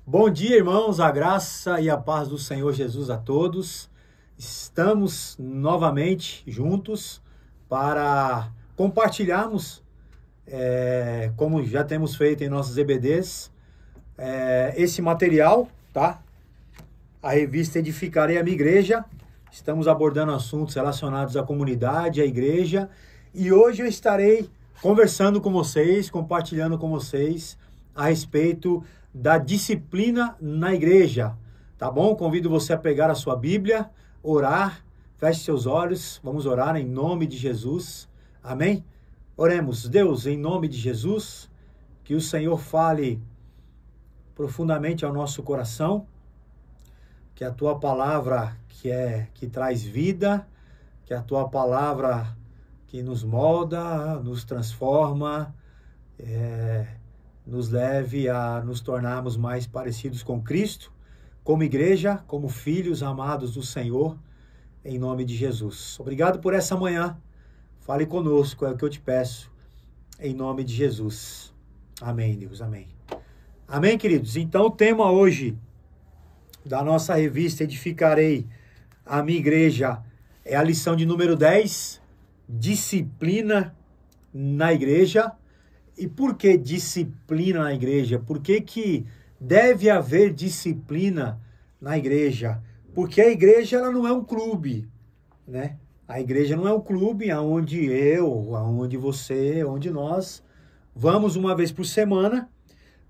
Bom dia, irmãos, a graça e a paz do Senhor Jesus a todos. Estamos novamente juntos para compartilharmos, como já temos feito em nossos EBDs, esse material, tá? A revista Edificarei a Minha Igreja. Estamos abordando assuntos relacionados à comunidade, à igreja. E hoje eu estarei conversando com vocês, compartilhando com vocês a respeito da disciplina na igreja, tá bom? Convido você a pegar a sua Bíblia, orar, feche seus olhos, vamos orar em nome de Jesus, amém? Oremos. Deus, em nome de Jesus, que o Senhor fale profundamente ao nosso coração, que a Tua palavra que traz vida, que a Tua palavra que nos molda, nos transforma, nos leve a nos tornarmos mais parecidos com Cristo, como igreja, como filhos amados do Senhor, em nome de Jesus. Obrigado por essa manhã. Fale conosco, é o que eu te peço, em nome de Jesus. Amém, Deus, amém. Amém, queridos? Então, o tema hoje da nossa revista Edificarei a Minha Igreja é a lição de número 10, disciplina na igreja. E por que disciplina na igreja? Por que deve haver disciplina na igreja? Porque a igreja ela não é um clube, né? A igreja não é um clube onde onde você, onde nós vamos uma vez por semana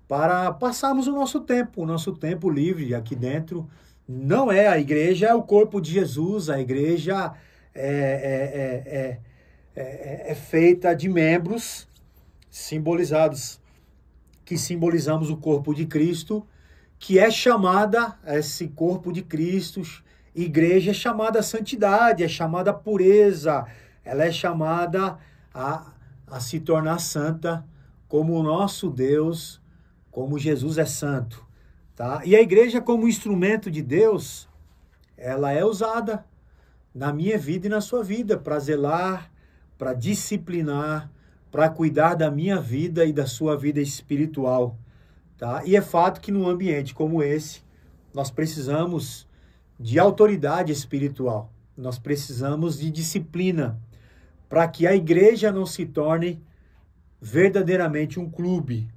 para passarmos o nosso tempo livre aqui dentro. Não é, a igreja é o corpo de Jesus, a igreja é feita de membros simbolizados, que simbolizamos o corpo de Cristo, que é chamada, esse corpo de Cristo, igreja é chamada a santidade, é chamada a pureza, ela é chamada a se tornar santa, como o nosso Deus, como Jesus é santo, tá? E a igreja como instrumento de Deus, ela é usada na minha vida e na sua vida, para zelar, para disciplinar, para cuidar da minha vida e da sua vida espiritual, tá? E é fato que num ambiente como esse, nós precisamos de autoridade espiritual, nós precisamos de disciplina, para que a igreja não se torne verdadeiramente um clube,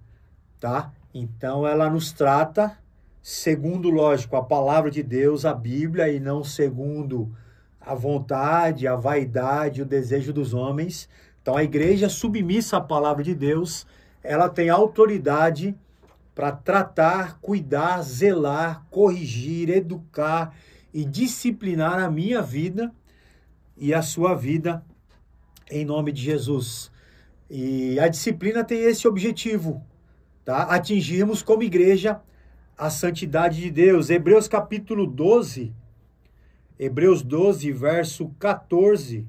tá? Então ela nos trata segundo, lógico, a palavra de Deus, a Bíblia, e não segundo a vontade, a vaidade, o desejo dos homens. Então, a igreja submissa à palavra de Deus, ela tem autoridade para tratar, cuidar, zelar, corrigir, educar e disciplinar a minha vida e a sua vida, em nome de Jesus. E a disciplina tem esse objetivo, tá? Atingirmos como igreja a santidade de Deus. Hebreus capítulo 12, Hebreus 12, verso 14,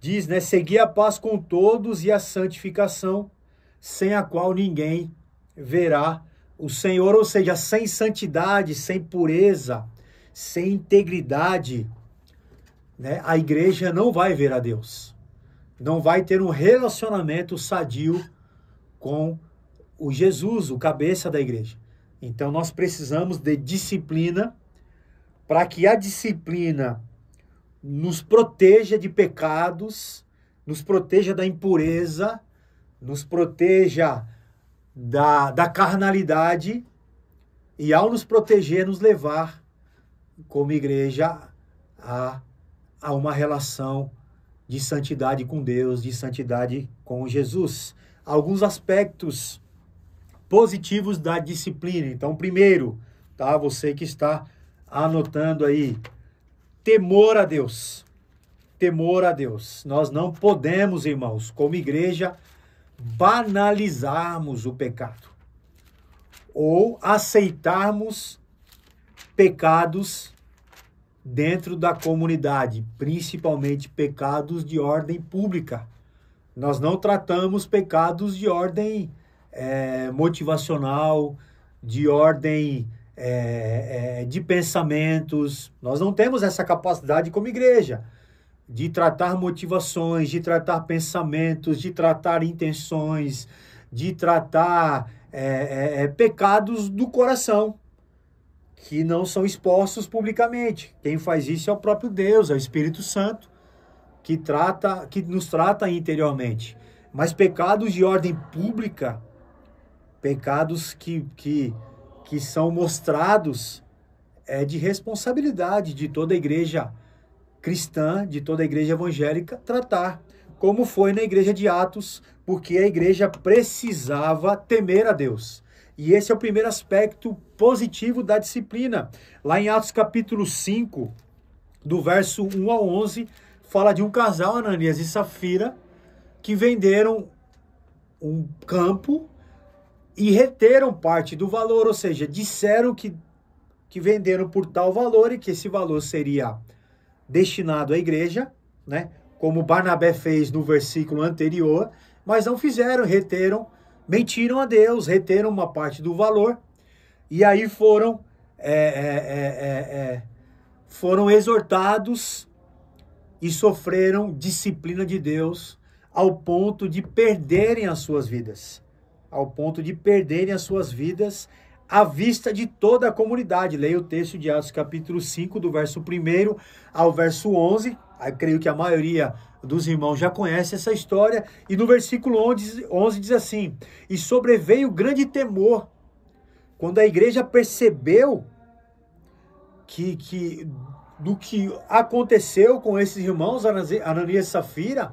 diz, né? Segui a paz com todos e a santificação, sem a qual ninguém verá o Senhor. Ou seja, sem santidade, sem pureza, sem integridade, né? A igreja não vai ver a Deus. Não vai ter um relacionamento sadio com o Jesus, o cabeça da igreja. Então, nós precisamos de disciplina, para que a disciplina nos proteja de pecados, nos proteja da impureza, nos proteja da carnalidade, e ao nos proteger, nos levar como igreja a uma relação de santidade com Deus, de santidade com Jesus. Alguns aspectos positivos da disciplina. Então, primeiro, tá? Você que está anotando aí, temor a Deus. Temor a Deus. Nós não podemos, irmãos, como igreja, banalizarmos o pecado ou aceitarmos pecados dentro da comunidade, principalmente pecados de ordem pública. Nós não tratamos pecados de ordem motivacional, de ordem de pensamentos. Nós não temos essa capacidade como igreja de tratar motivações, de tratar pensamentos, de tratar intenções, de tratar pecados do coração, que não são expostos publicamente. Quem faz isso é o próprio Deus, é o Espírito Santo, que nos trata interiormente. Mas pecados de ordem pública, pecados que são mostrados, é de responsabilidade de toda a igreja cristã, de toda a igreja evangélica, tratar, como foi na igreja de Atos, porque a igreja precisava temer a Deus. E esse é o primeiro aspecto positivo da disciplina. Lá em Atos capítulo 5, do verso 1 ao 11, fala de um casal, Ananias e Safira, que venderam um campo e reteram parte do valor, ou seja, disseram que venderam por tal valor e que esse valor seria destinado à igreja, né? Como Barnabé fez no versículo anterior, mas não fizeram, reteram, mentiram a Deus, reteram uma parte do valor e aí foram exortados e sofreram disciplina de Deus ao ponto de perderem as suas vidas. Ao ponto de perderem as suas vidas à vista de toda a comunidade. Leia o texto de Atos capítulo 5, do verso 1 ao verso 11. Eu creio que a maioria dos irmãos já conhece essa história. E no versículo 11 diz assim: e sobreveio grande temor quando a igreja percebeu do que aconteceu com esses irmãos, Ananias e Safira,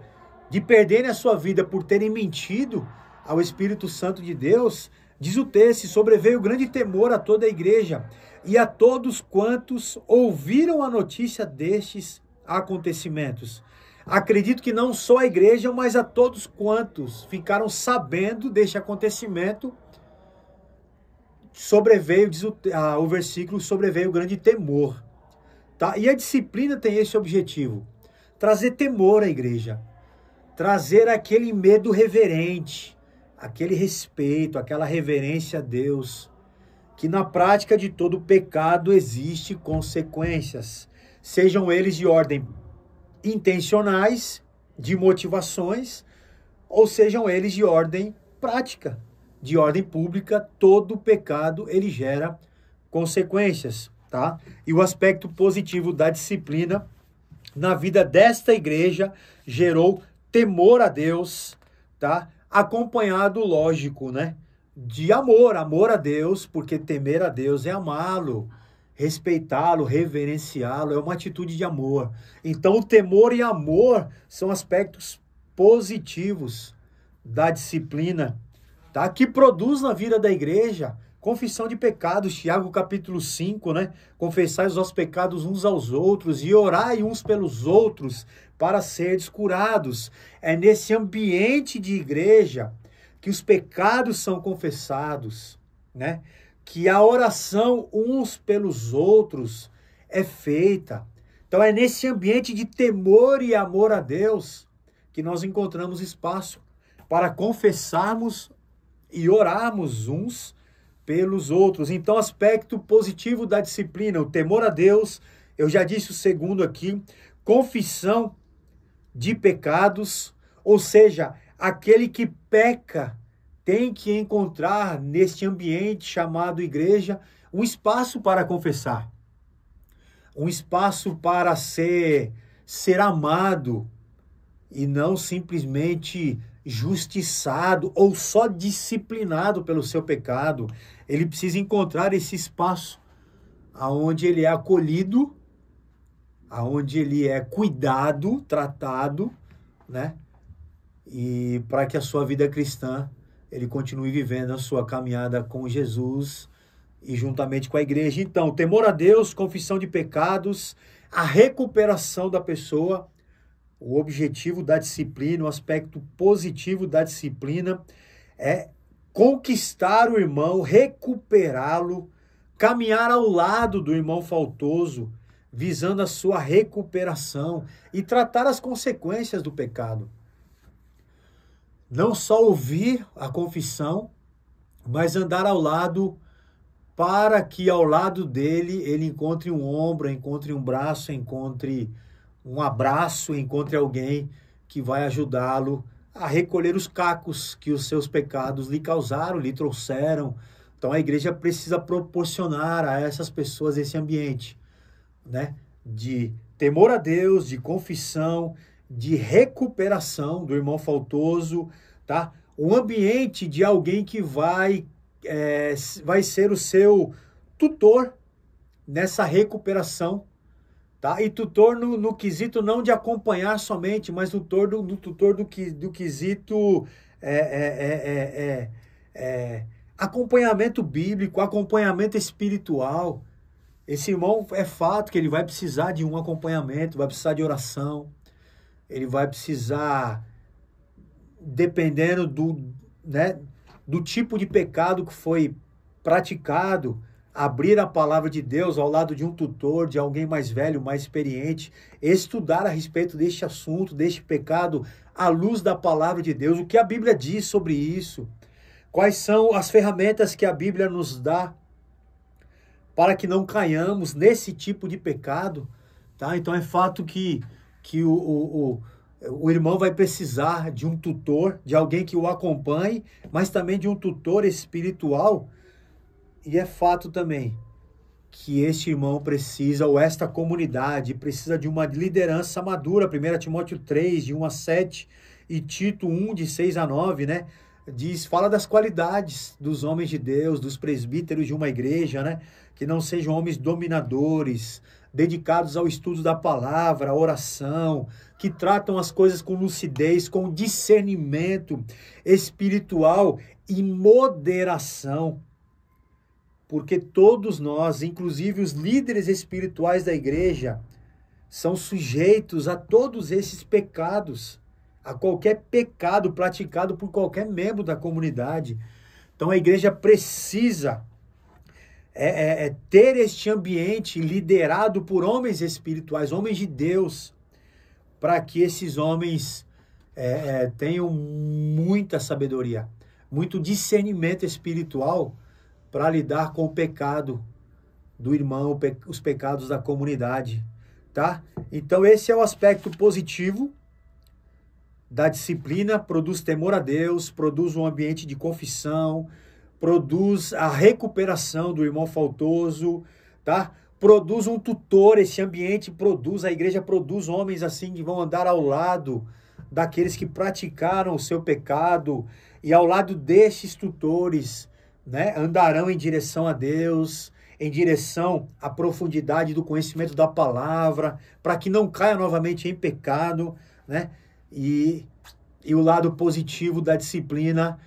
de perderem a sua vida por terem mentido ao Espírito Santo de Deus. Diz o texto: sobreveio grande temor a toda a igreja e a todos quantos ouviram a notícia destes acontecimentos. Acredito que não só a igreja, mas a todos quantos ficaram sabendo deste acontecimento, sobreveio, diz o versículo, sobreveio grande temor. Tá? E a disciplina tem esse objetivo: trazer temor à igreja, trazer aquele medo reverente, aquele respeito, aquela reverência a Deus, que na prática de todo pecado existe consequências, sejam eles de ordem intencionais, de motivações, ou sejam eles de ordem prática, de ordem pública. Todo pecado ele gera consequências, tá? E o aspecto positivo da disciplina na vida desta igreja gerou temor a Deus, tá? Acompanhado, lógico, né, de amor a Deus, porque temer a Deus é amá-lo, respeitá-lo, reverenciá-lo, é uma atitude de amor. Então, o temor e amor são aspectos positivos da disciplina, tá? Que produz na vida da igreja confissão de pecados. Tiago capítulo 5, né? Confessai os vossos pecados uns aos outros e orai uns pelos outros para seres curados. É nesse ambiente de igreja que os pecados são confessados, né? Que a oração uns pelos outros é feita. Então é nesse ambiente de temor e amor a Deus que nós encontramos espaço para confessarmos e orarmos uns pelos outros. Então, aspecto positivo da disciplina, o temor a Deus, eu já disse o segundo aqui, confissão de pecados, ou seja, aquele que peca tem que encontrar neste ambiente chamado igreja um espaço para confessar, um espaço para ser amado e não simplesmente justiçado ou só disciplinado pelo seu pecado. Ele precisa encontrar esse espaço aonde ele é acolhido, aonde ele é cuidado, tratado, né? E para que a sua vida cristã ele continue vivendo a sua caminhada com Jesus e juntamente com a igreja. Então, temor a Deus, confissão de pecados, a recuperação da pessoa. O objetivo da disciplina, o aspecto positivo da disciplina é conquistar o irmão, recuperá-lo, caminhar ao lado do irmão faltoso, visando a sua recuperação e tratar as consequências do pecado. Não só ouvir a confissão, mas andar ao lado para que ao lado dele ele encontre um ombro, encontre um braço, encontre um abraço, encontre alguém que vai ajudá-lo a recolher os cacos que os seus pecados lhe causaram, lhe trouxeram. Então a igreja precisa proporcionar a essas pessoas esse ambiente, né, de temor a Deus, de confissão, de recuperação do irmão faltoso, tá? Um ambiente de alguém que vai ser o seu tutor nessa recuperação, tá? E tutor no quesito não de acompanhar somente, mas tutor do quesito acompanhamento bíblico, acompanhamento espiritual. Esse irmão, é fato que ele vai precisar de um acompanhamento, vai precisar de oração, ele vai precisar, dependendo do tipo de pecado que foi praticado, abrir a palavra de Deus ao lado de um tutor, de alguém mais velho, mais experiente, estudar a respeito deste assunto, deste pecado, à luz da palavra de Deus, o que a Bíblia diz sobre isso, quais são as ferramentas que a Bíblia nos dá para que não caiamos nesse tipo de pecado, tá? Então é fato que o irmão vai precisar de um tutor, de alguém que o acompanhe, mas também de um tutor espiritual. E é fato também que este irmão precisa, ou esta comunidade, precisa de uma liderança madura. 1 Timóteo 3, de 1 a 7, e Tito 1, de 6 a 9, né? Fala das qualidades dos homens de Deus, dos presbíteros de uma igreja, né? Que não sejam homens dominadores, dedicados ao estudo da palavra, à oração, que tratam as coisas com lucidez, com discernimento espiritual e moderação. Porque todos nós, inclusive os líderes espirituais da igreja, são sujeitos a todos esses pecados, a qualquer pecado praticado por qualquer membro da comunidade. Então a igreja precisa ter este ambiente liderado por homens espirituais, homens de Deus, para que esses homens tenham muita sabedoria, muito discernimento espiritual para lidar com o pecado do irmão, os pecados da comunidade, tá? Então esse é o aspecto positivo da disciplina, produz temor a Deus, produz um ambiente de confissão, produz a recuperação do irmão faltoso, tá? Produz um tutor, esse ambiente produz, a igreja produz homens assim que vão andar ao lado daqueles que praticaram o seu pecado, e ao lado destes tutores, né, andarão em direção a Deus, em direção à profundidade do conhecimento da palavra, para que não caia novamente em pecado, né? E o lado positivo da disciplina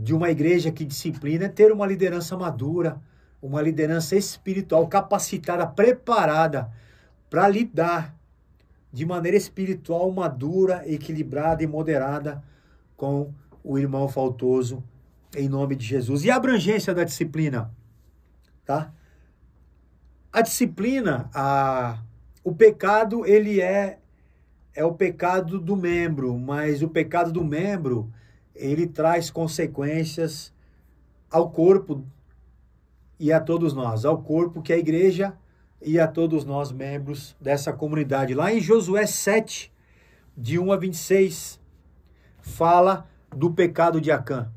de uma igreja que disciplina é ter uma liderança madura, uma liderança espiritual, capacitada, preparada para lidar de maneira espiritual, madura, equilibrada e moderada com o irmão faltoso, em nome de Jesus. E a abrangência da disciplina, tá? A disciplina, o pecado, ele é o pecado do membro, mas o pecado do membro, ele traz consequências ao corpo e a todos nós, ao corpo que é a igreja e a todos nós, membros dessa comunidade. Lá em Josué 7, de 1 a 26, fala do pecado de Acã,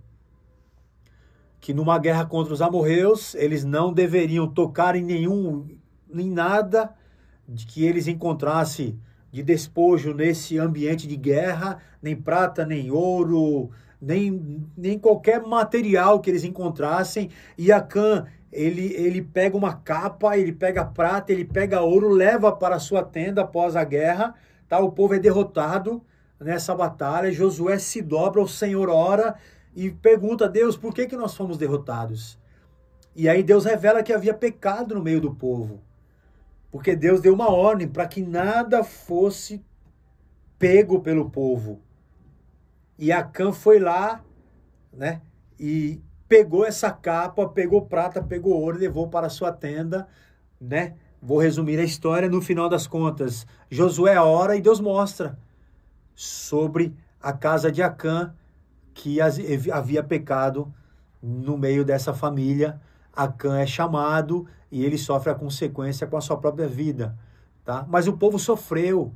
que numa guerra contra os amorreus, eles não deveriam tocar em nada de que eles encontrassem de despojo nesse ambiente de guerra, nem prata, nem ouro, nem qualquer material que eles encontrassem. E Acã, ele pega uma capa, ele pega prata, ele pega ouro, leva para a sua tenda após a guerra, tá? O povo é derrotado nessa batalha, Josué se dobra, o Senhor ora e pergunta a Deus, por que nós fomos derrotados? E aí Deus revela que havia pecado no meio do povo, porque Deus deu uma ordem para que nada fosse pego pelo povo. E Acã foi lá, né, e pegou essa capa, pegou prata, pegou ouro, levou para a sua tenda, né? Vou resumir a história, no final das contas, Josué ora e Deus mostra sobre a casa de Acã, que havia pecado no meio dessa família. Acã é chamado e ele sofre a consequência com a sua própria vida, tá? Mas o povo sofreu.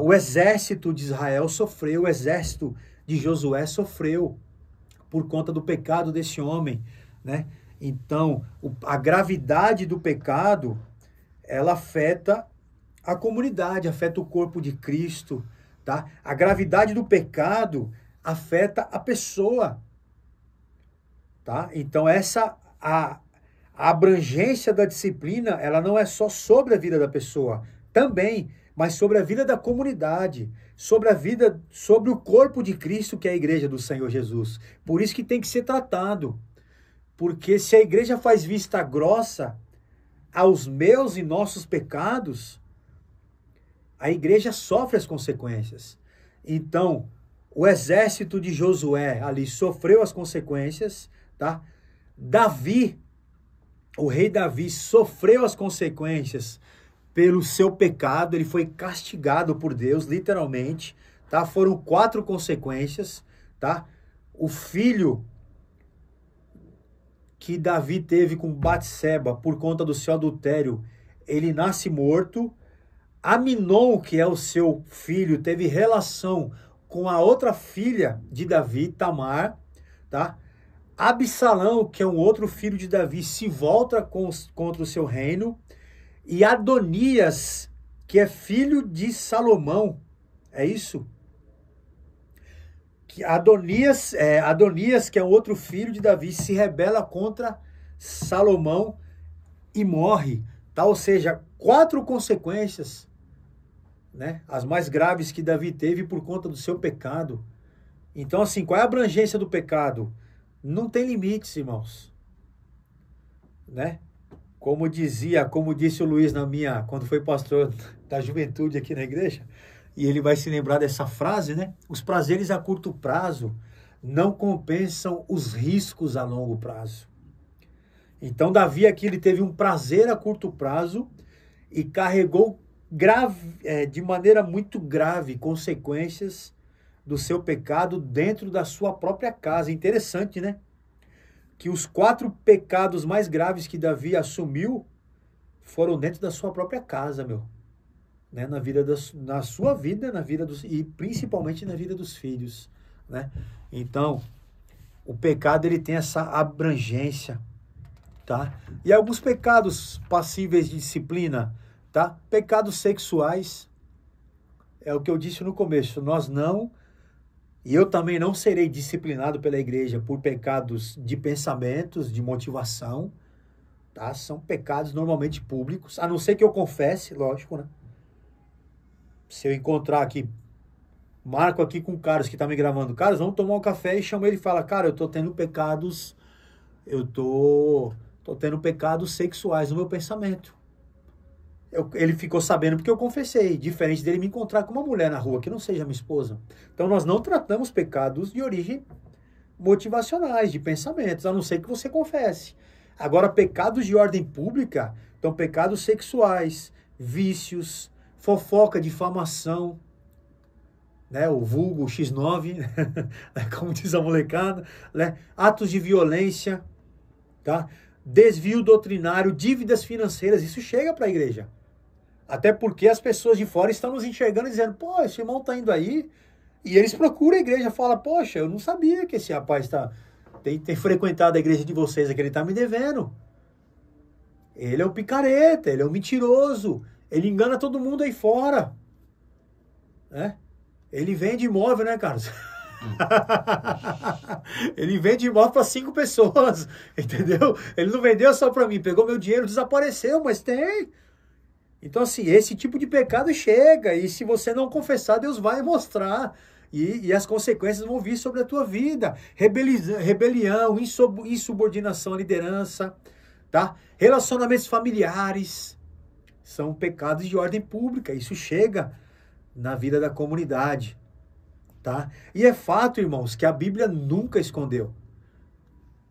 O exército de Israel sofreu, o exército de Josué sofreu por conta do pecado desse homem, né? Então, a gravidade do pecado, ela afeta a comunidade, afeta o corpo de Cristo, tá? A gravidade do pecado afeta a pessoa, tá? Então, a abrangência da disciplina, ela não é só sobre a vida da pessoa, também, mas sobre a vida da comunidade, sobre o corpo de Cristo, que é a igreja do Senhor Jesus. Por isso que tem que ser tratado. Porque se a igreja faz vista grossa aos meus e nossos pecados, a igreja sofre as consequências. Então, o exército de Josué ali sofreu as consequências, tá? Davi, o rei Davi, sofreu as consequências pelo seu pecado, ele foi castigado por Deus, literalmente, tá? Foram 4 consequências, tá? O filho que Davi teve com Batseba por conta do seu adultério, ele nasce morto. Aminon, que é o seu filho, teve relação com a outra filha de Davi, Tamar, tá? Absalão, que é um outro filho de Davi, se volta contra o seu reino. E Adonias, que é filho de Salomão, é isso? Adonias, que é outro filho de Davi, se rebela contra Salomão e morre, tá? Ou seja, 4 consequências, né? As mais graves que Davi teve por conta do seu pecado. Então, assim, qual é a abrangência do pecado? Não tem limites, irmãos, né? Como disse o Luiz quando foi pastor da juventude aqui na igreja, e ele vai se lembrar dessa frase, né? Os prazeres a curto prazo não compensam os riscos a longo prazo. Então, Davi aqui, ele teve um prazer a curto prazo e carregou de maneira muito grave consequências do seu pecado dentro da sua própria casa. Interessante, né? Que os 4 pecados mais graves que Davi assumiu foram dentro da sua própria casa, meu. Né? Na sua vida, e principalmente na vida dos filhos, né? Então, o pecado, ele tem essa abrangência, tá? E alguns pecados passíveis de disciplina, tá? Pecados sexuais, é o que eu disse no começo, e eu também não serei disciplinado pela igreja por pecados de pensamentos, de motivação, tá? São pecados normalmente públicos, a não ser que eu confesse, lógico, né? Se eu encontrar aqui, marco aqui com o Carlos que tá me gravando, Carlos, vamos tomar um café, e chamo ele e fala, cara, eu tô tendo pecados sexuais no meu pensamento. Ele ficou sabendo porque eu confessei, diferente dele me encontrar com uma mulher na rua que não seja minha esposa. Então nós não tratamos pecados de origem motivacionais, de pensamentos, a não ser que você confesse. Agora, pecados de ordem pública, então pecados sexuais, vícios, fofoca, difamação, né, o vulgo X9, como diz a molecada, né, atos de violência, tá? Desvio doutrinário, dívidas financeiras, isso chega para a igreja. Até porque as pessoas de fora estão nos enxergando e dizendo, pô, esse irmão tá indo aí, e eles procuram a igreja, falam, poxa, eu não sabia que esse rapaz tem frequentado a igreja de vocês, é que ele tá me devendo. Ele é um picareta, ele é um mentiroso, ele engana todo mundo aí fora, né? Ele vende imóvel, né, Carlos? Ele vende imóvel para 5 pessoas, entendeu? Ele não vendeu só para mim, pegou meu dinheiro, desapareceu, mas tem. Então, assim, esse tipo de pecado chega, e se você não confessar, Deus vai mostrar, e as consequências vão vir sobre a tua vida. Rebelião, insubordinação à liderança, tá? Relacionamentos familiares, são pecados de ordem pública, isso chega na vida da comunidade, tá? E é fato, irmãos, que a Bíblia nunca escondeu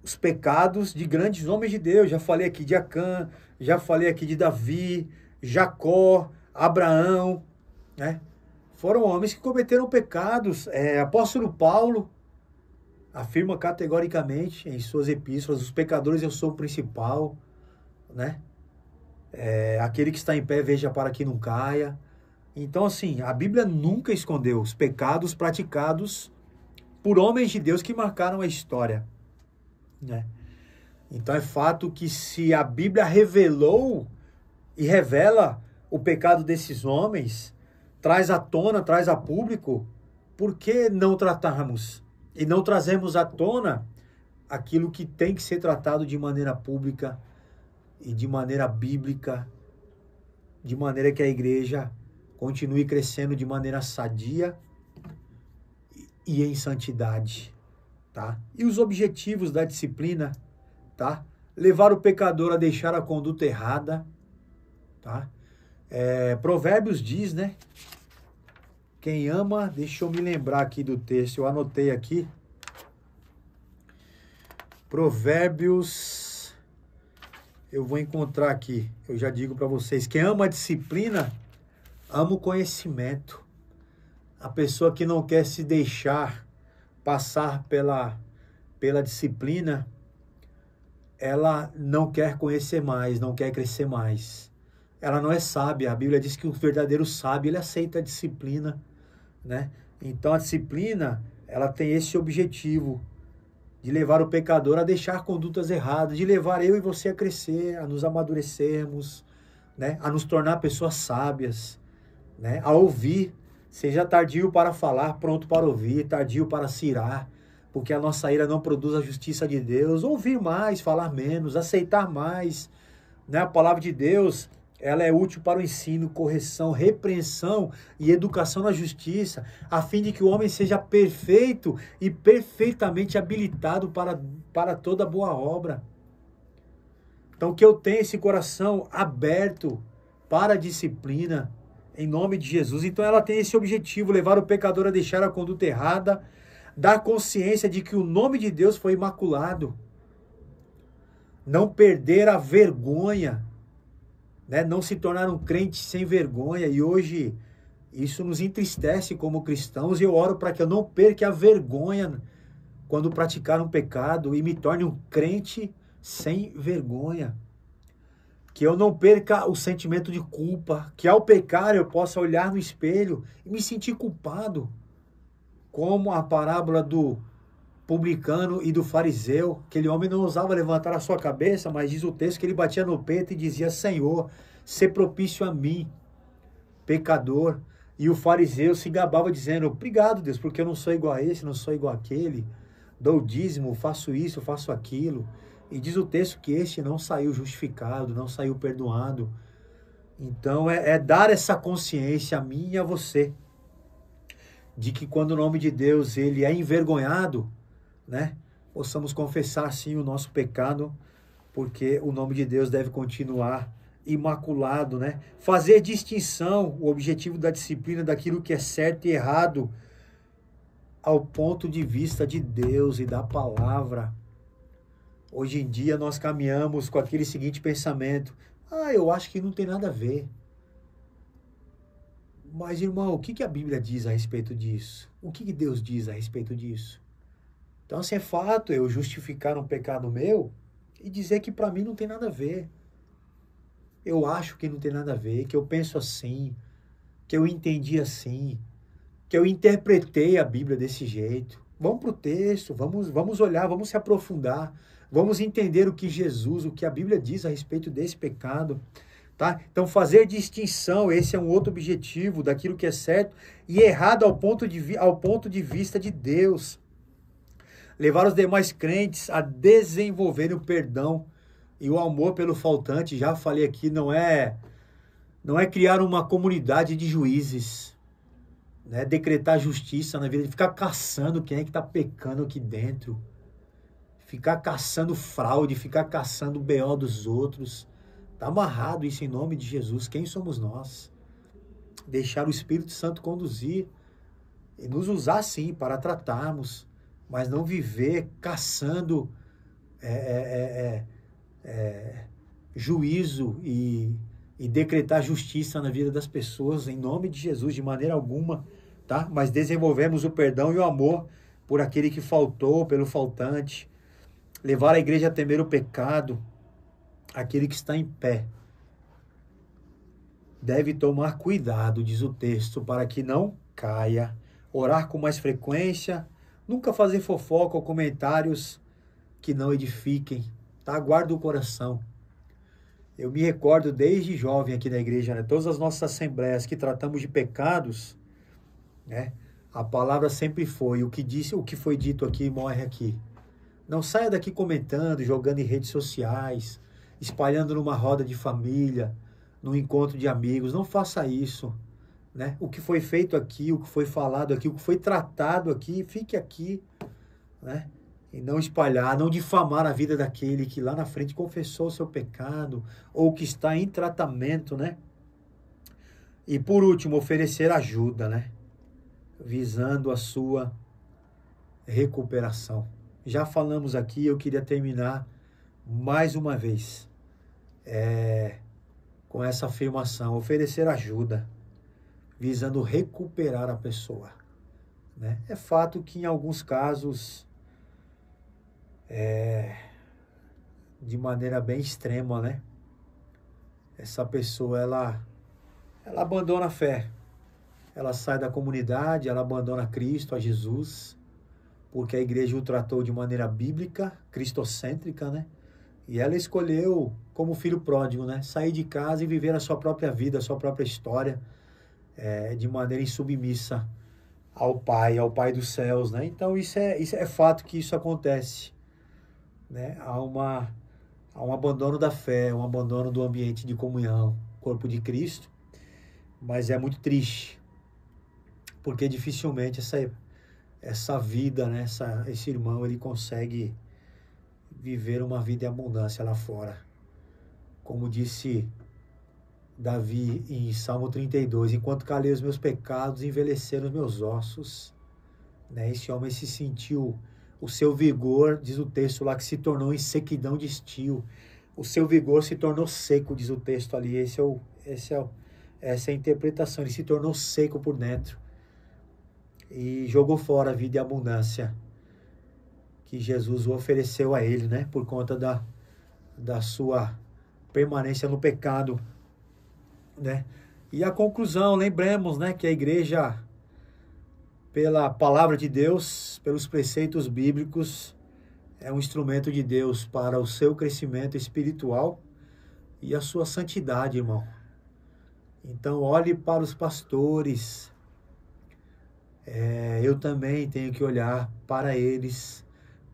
os pecados de grandes homens de Deus. Já falei aqui de Acã, já falei aqui de Davi, Jacó, Abraão, né? Foram homens que cometeram pecados. Apóstolo Paulo afirma categoricamente em suas epístolas, os pecadores eu sou o principal, né? Aquele que está em pé, veja para que não caia. Então, assim, a Bíblia nunca escondeu os pecados praticados por homens de Deus que marcaram a história, né? Então é fato que se a Bíblia revelou e revela o pecado desses homens, traz à tona, traz a público, por que não tratarmos e não trazemos à tona aquilo que tem que ser tratado de maneira pública e de maneira bíblica, de maneira que a igreja continue crescendo de maneira sadia e em santidade, tá? E os objetivos da disciplina, tá? Levar o pecador a deixar a conduta errada, tá? Provérbios diz, né? Quem ama, deixa eu me lembrar aqui do texto, eu anotei aqui. Provérbios, eu vou encontrar aqui, eu já digo para vocês, quem ama a disciplina, ama o conhecimento. A pessoa que não quer se deixar passar pela disciplina, ela não quer conhecer mais, não quer crescer mais. Ela não é sábia. A Bíblia diz que o verdadeiro sábio, ele aceita a disciplina, né? Então a disciplina, ela tem esse objetivo de levar o pecador a deixar condutas erradas, de levar eu e você a crescer, a nos amadurecermos, né? A nos tornar pessoas sábias, né? A ouvir. Seja tardio para falar, pronto para ouvir, tardio para se irar, porque a nossa ira não produz a justiça de Deus. Ouvir mais, falar menos, aceitar mais, né? A palavra de Deus, ela é útil para o ensino, correção, repreensão e educação na justiça, a fim de que o homem seja perfeito e perfeitamente habilitado para toda boa obra. Então, que eu tenha esse coração aberto para a disciplina, em nome de Jesus. Então ela tem esse objetivo, levar o pecador a deixar a conduta errada, dar consciência de que o nome de Deus foi imaculado, não perder a vergonha, né? Não se tornar um crente sem vergonha. E hoje isso nos entristece como cristãos, e eu oro para que eu não perca a vergonha quando praticar um pecado e me torne um crente sem vergonha. Que eu não perca o sentimento de culpa, que ao pecar eu possa olhar no espelho e me sentir culpado. Como a parábola do publicano e do fariseu, aquele homem não ousava levantar a sua cabeça, mas diz o texto que ele batia no peito e dizia: Senhor, sê propício a mim, pecador. E o fariseu se gabava dizendo: obrigado, Deus, porque eu não sou igual a esse, não sou igual àquele, dou dízimo, faço isso, faço aquilo. E diz o texto que este não saiu justificado, não saiu perdoado. Então é dar essa consciência a mim e a você, de que quando o nome de Deus ele é envergonhado, né, possamos confessar sim o nosso pecado, porque o nome de Deus deve continuar imaculado, né? Fazer distinção, o objetivo da disciplina, daquilo que é certo e errado, ao ponto de vista de Deus e da palavra. Hoje em dia nós caminhamos com aquele seguinte pensamento: eu acho que não tem nada a ver. Mas, irmão, o que a Bíblia diz a respeito disso? O que Deus diz a respeito disso? Então, assim, é fato eu justificar um pecado meu e dizer que para mim não tem nada a ver. Eu acho que não tem nada a ver, que eu penso assim, que eu entendi assim, que eu interpretei a Bíblia desse jeito. Vamos para o texto, vamos olhar, vamos se aprofundar, vamos entender o que Jesus, o que a Bíblia diz a respeito desse pecado. Tá? Então, fazer distinção, esse é um outro objetivo daquilo que é certo e errado ao ponto de vista de Deus. Levar os demais crentes a desenvolverem o perdão e o amor pelo faltante. Já falei aqui, não é criar uma comunidade de juízes, né? Decretar justiça na vida, de ficar caçando quem é que está pecando aqui dentro, ficar caçando fraude, ficar caçando o BO dos outros. Está amarrado isso em nome de Jesus. Quem somos nós? Deixar o Espírito Santo conduzir e nos usar sim para tratarmos, mas não viver caçando juízo e decretar justiça na vida das pessoas em nome de Jesus, de maneira alguma, tá? Mas desenvolvemos o perdão e o amor por aquele que faltou, pelo faltante, levar a igreja a temer o pecado, aquele que está em pé, deve tomar cuidado, diz o texto, para que não caia, orar com mais frequência, nunca fazer fofoca ou comentários que não edifiquem, tá? Guarda o coração. Eu me recordo desde jovem aqui na igreja, né? Todas as nossas assembleias que tratamos de pecados, né? A palavra sempre foi, o que foi dito aqui morre aqui. Não saia daqui comentando, jogando em redes sociais, espalhando numa roda de família, num encontro de amigos. Não faça isso, né? O que foi feito aqui, o que foi falado aqui, o que foi tratado aqui, fique aqui, né? E não espalhar, não difamar a vida daquele que lá na frente confessou o seu pecado ou que está em tratamento, né? E por último, oferecer ajuda, né? Visando a sua recuperação. Já falamos aqui, eu queria terminar mais uma vez com essa afirmação, oferecer ajuda, visando recuperar a pessoa, né? É fato que em alguns casos, de maneira bem extrema, né? Essa pessoa, ela abandona a fé, ela sai da comunidade, ela abandona Cristo, a Jesus, porque a igreja o tratou de maneira bíblica, cristocêntrica, né? E ela escolheu, como filho pródigo, né? Sair de casa e viver a sua própria vida, a sua própria história, de maneira insubmissa ao Pai dos céus, né? Então isso é fato que isso acontece, né? Há um abandono da fé, um abandono do ambiente de comunhão, corpo de Cristo, mas é muito triste, porque dificilmente essa vida, né? Esse irmão, ele consegue viver uma vida em abundância lá fora. Como disse Davi em Salmo 32, enquanto calei os meus pecados, envelheceram os meus ossos, né? Esse homem se sentiu, o seu vigor, diz o texto lá, que se tornou em sequidão de estio. O seu vigor se tornou seco, diz o texto ali. Essa é a interpretação. Ele se tornou seco por dentro e jogou fora a vida e a abundância que Jesus o ofereceu a ele, né? Por conta da sua permanência no pecado, né? E a conclusão, lembremos, né, que a igreja, pela palavra de Deus, pelos preceitos bíblicos, é um instrumento de Deus para o seu crescimento espiritual e a sua santidade, irmão. Então, olhe para os pastores. Eu também tenho que olhar para eles,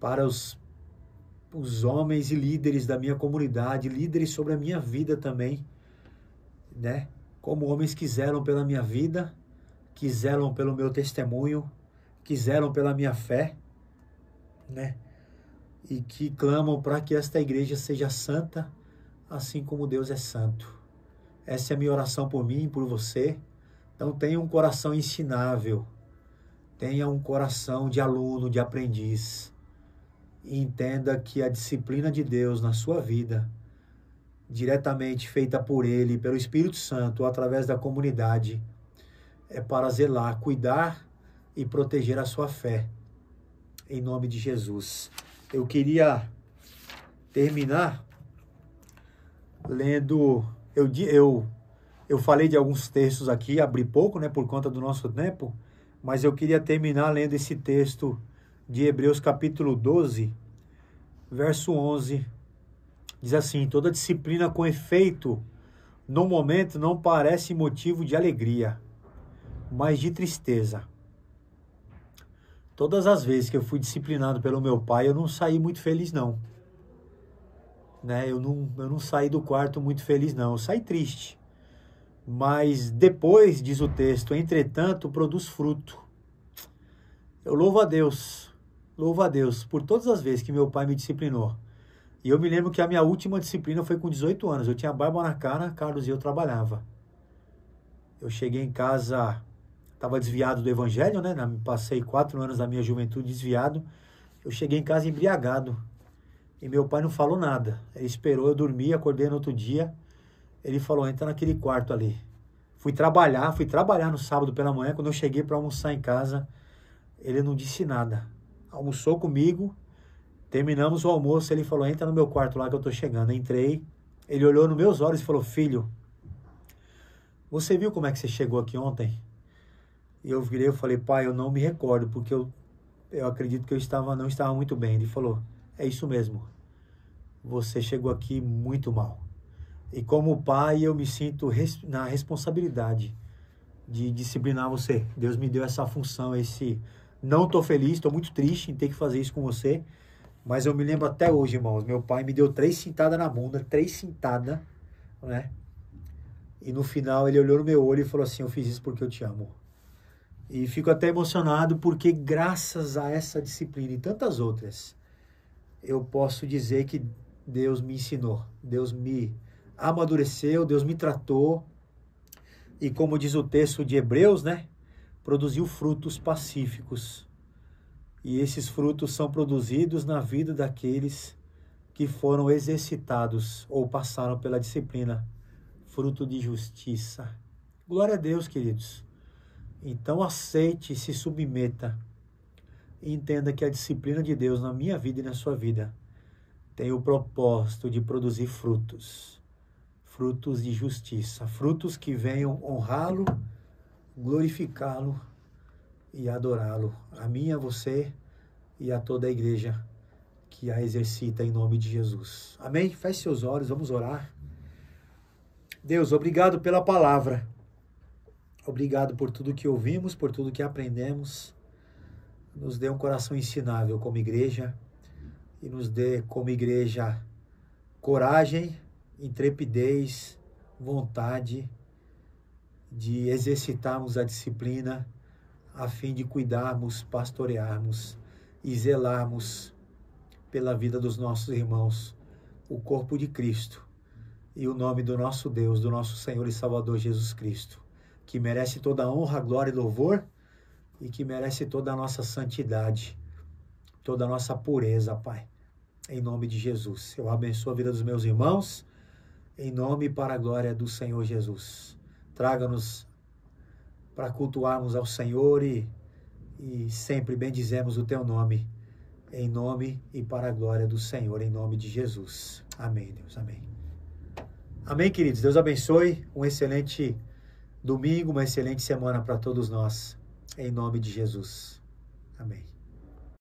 para os homens e líderes da minha comunidade, líderes sobre a minha vida também, né? Como homens que zelam pela minha vida, que zelam pelo meu testemunho, que zelam pela minha fé, né? E que clamam para que esta igreja seja santa, assim como Deus é santo. Essa é a minha oração por mim e por você. Então tenha um coração ensinável, tenha um coração de aluno, de aprendiz, e entenda que a disciplina de Deus na sua vida, diretamente feita por Ele, pelo Espírito Santo, através da comunidade, é para zelar, cuidar e proteger a sua fé, em nome de Jesus. Eu queria terminar lendo, eu falei de alguns textos aqui, abri pouco, né, por conta do nosso tempo, mas eu queria terminar lendo esse texto de Hebreus capítulo 12, verso 11, diz assim: toda disciplina com efeito no momento não parece motivo de alegria, mas de tristeza. Todas as vezes que eu fui disciplinado pelo meu pai, eu não saí muito feliz, não. Né? Eu não saí do quarto muito feliz, não. Eu saí triste. Mas depois, diz o texto, entretanto, produz fruto. Eu louvo a Deus por todas as vezes que meu pai me disciplinou. E eu me lembro que a minha última disciplina foi com 18 anos. Eu tinha barba na cara, Carlos, e eu trabalhava. Eu cheguei em casa, estava desviado do evangelho, né? Passei 4 anos da minha juventude desviado. Eu cheguei em casa embriagado. E meu pai não falou nada. Ele esperou eu dormir, acordei no outro dia. Ele falou, entra naquele quarto ali. Fui trabalhar no sábado pela manhã. Quando eu cheguei para almoçar em casa, ele não disse nada. Almoçou comigo, terminamos o almoço, ele falou, entra no meu quarto lá que eu tô chegando. Entrei, ele olhou nos meus olhos e falou, filho, você viu como é que você chegou aqui ontem? E eu virei e falei, pai, eu não me recordo, porque eu acredito que não estava muito bem. Ele falou, é isso mesmo, você chegou aqui muito mal. E como pai, eu me sinto na responsabilidade de disciplinar você. Deus me deu essa função, não estou feliz, estou muito triste em ter que fazer isso com você, mas eu me lembro até hoje, irmãos, meu pai me deu 3 cintadas na bunda, 3 cintadas, né? E no final ele olhou no meu olho e falou assim, eu fiz isso porque eu te amo. E fico até emocionado porque graças a essa disciplina e tantas outras, eu posso dizer que Deus me ensinou, Deus me amadureceu, Deus me tratou. E como diz o texto de Hebreus, né? Produziu frutos pacíficos. E esses frutos são produzidos na vida daqueles que foram exercitados ou passaram pela disciplina. Fruto de justiça. Glória a Deus, queridos. Então aceite, se submeta e entenda que a disciplina de Deus na minha vida e na sua vida tem o propósito de produzir frutos. Frutos de justiça. Frutos que venham honrá-lo, glorificá-lo e adorá-lo. A mim, a você e a toda a igreja que a exercita em nome de Jesus. Amém? Feche seus olhos, vamos orar. Deus, obrigado pela palavra. Obrigado por tudo que ouvimos, por tudo que aprendemos. Nos dê um coração ensinável como igreja e nos dê como igreja coragem, intrepidez, vontade de exercitarmos a disciplina a fim de cuidarmos, pastorearmos e zelarmos pela vida dos nossos irmãos, o corpo de Cristo e o nome do nosso Deus, do nosso Senhor e Salvador Jesus Cristo, que merece toda a honra, glória e louvor e que merece toda a nossa santidade, toda a nossa pureza, Pai. Em nome de Jesus. Eu abençoo a vida dos meus irmãos, em nome e para a glória do Senhor Jesus. Traga-nos para cultuarmos ao Senhor e sempre bendizemos o Teu nome, em nome e para a glória do Senhor, em nome de Jesus. Amém, Deus, amém. Amém, queridos. Deus abençoe. Um excelente domingo, uma excelente semana para todos nós, em nome de Jesus. Amém.